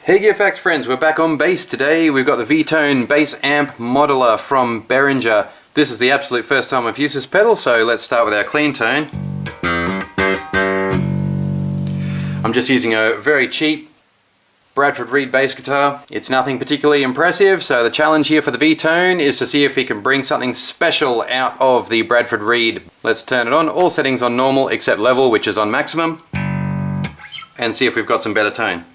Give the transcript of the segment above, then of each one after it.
Hey Gear Facts friends, we're back on bass today. We've got the V-Tone Bass Amp Modeler from Behringer. This is the absolute first time I've used this pedal, so let's start with our clean tone. I'm just using a very cheap Bradford Reed bass guitar. It's nothing particularly impressive, so the challenge here for the V-Tone is to see if we can bring something special out of the Bradford Reed. Let's turn it on, all settings on normal except level, which is on maximum, and see if we've got some better tone.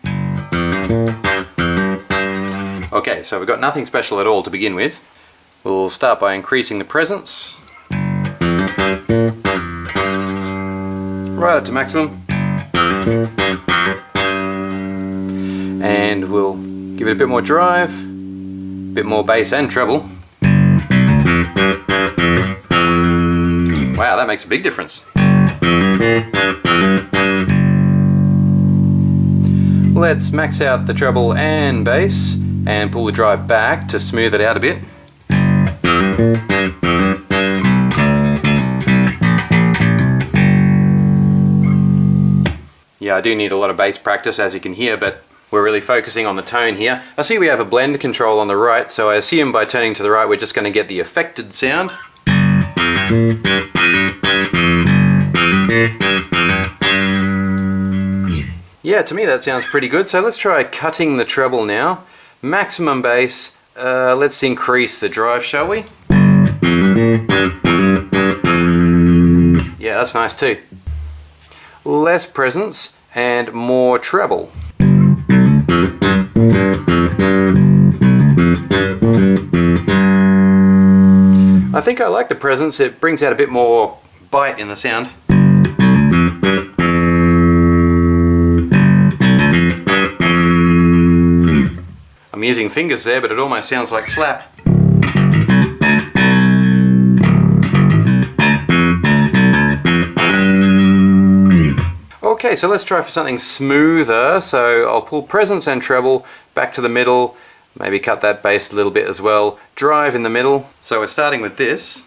Okay, so we've got nothing special at all to begin with. We'll start by increasing the presence right up to maximum, and we'll give it a bit more drive, a bit more bass and treble. Wow, that makes a big difference. Let's max out the treble and bass and pull the drive back to smooth it out a bit. Yeah, I do need a lot of bass practice, as you can hear, but we're really focusing on the tone here. I see we have a blend control on the right, so I assume by turning to the right we're just going to get the affected sound. Yeah, to me that sounds pretty good, so let's try cutting the treble now. Maximum bass, let's increase the drive, shall we? Yeah, that's nice too. Less presence and more treble. I think I like the presence, it brings out a bit more bite in the sound. I'm using fingers there, but it almost sounds like slap. Okay, so let's try for something smoother. So I'll pull presence and treble back to the middle, maybe cut that bass a little bit as well, drive in the middle. So we're starting with this.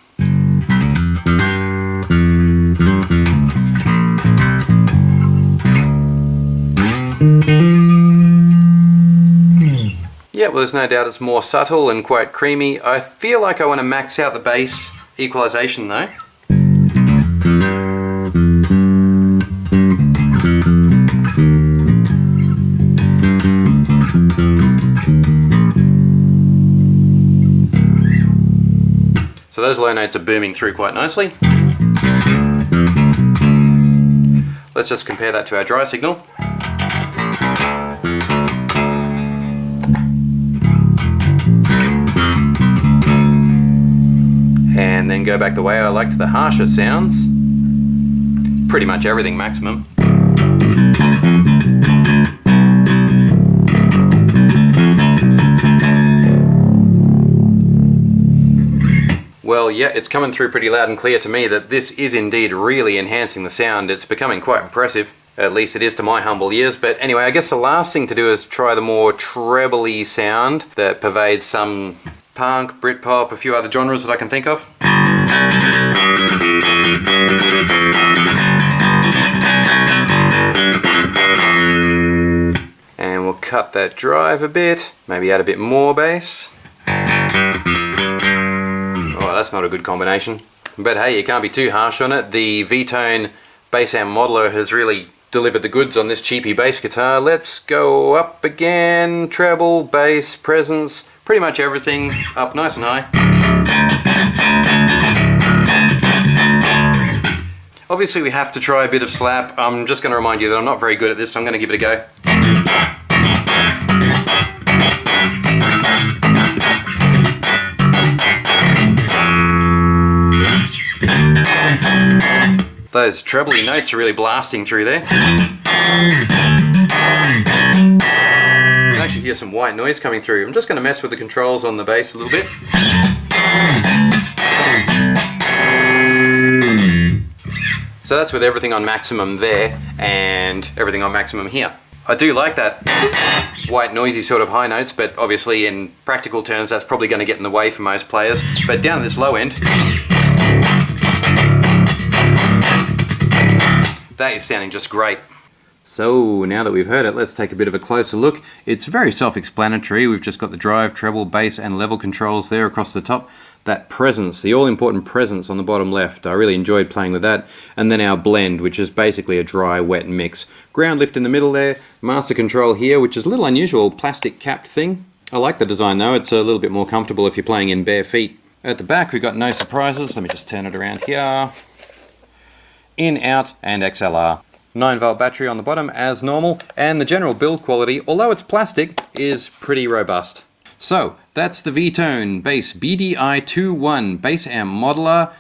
Yeah, well, there's no doubt it's more subtle and quite creamy. I feel like I want to max out the bass equalization though. So those low notes are booming through quite nicely. Let's just compare that to our dry signal. And then go back the way I liked the harsher sounds. Pretty much everything maximum. Well, yeah, it's coming through pretty loud and clear to me that this is indeed really enhancing the sound. It's becoming quite impressive. At least it is to my humble ears. But anyway, I guess the last thing to do is try the more treble-y sound that pervades some punk, Britpop, a few other genres that I can think of. And we'll cut that drive a bit, maybe add a bit more bass. Oh, that's not a good combination. But hey, you can't be too harsh on it. The V-Tone Bass Amp Modeler has really delivered the goods on this cheapy bass guitar. Let's go up again, treble, bass, presence, pretty much everything up nice and high. Obviously we have to try a bit of slap. I'm just going to remind you that I'm not very good at this, so I'm going to give it a go. Those trebly notes are really blasting through there. You can actually hear some white noise coming through. I'm just going to mess with the controls on the bass a little bit. So that's with everything on maximum there and everything on maximum here. I do like that white noisy sort of high notes, but obviously in practical terms that's probably going to get in the way for most players. But down at this low end, that is sounding just great. So now that we've heard it, let's take a bit of a closer look. It's very self-explanatory. We've just got the drive, treble, bass and level controls there across the top. That presence, the all-important presence on the bottom left, I really enjoyed playing with that. And then our blend, which is basically a dry, wet mix. Ground lift in the middle there, master control here, which is a little unusual, plastic capped thing. I like the design though, it's a little bit more comfortable if you're playing in bare feet. At the back we've got no surprises, let me just turn it around here. In, out and XLR. 9-volt battery on the bottom as normal, and the general build quality, although it's plastic, is pretty robust. So that's the V-Tone Bass BDI21 bass amp modeler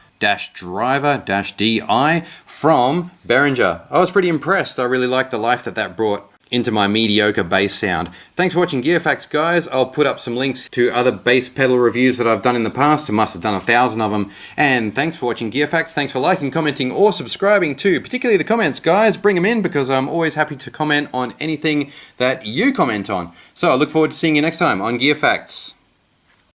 driver DI from Behringer. I was pretty impressed. I really liked the life that brought into my mediocre bass sound. Thanks for watching Gear Facts, guys. I'll put up some links to other bass pedal reviews that I've done in the past. I must have done 1,000 of them. And thanks for watching Gear Facts. Thanks for liking, commenting, or subscribing too. Particularly the comments, guys. Bring them in because I'm always happy to comment on anything that you comment on. So I look forward to seeing you next time on Gear Facts.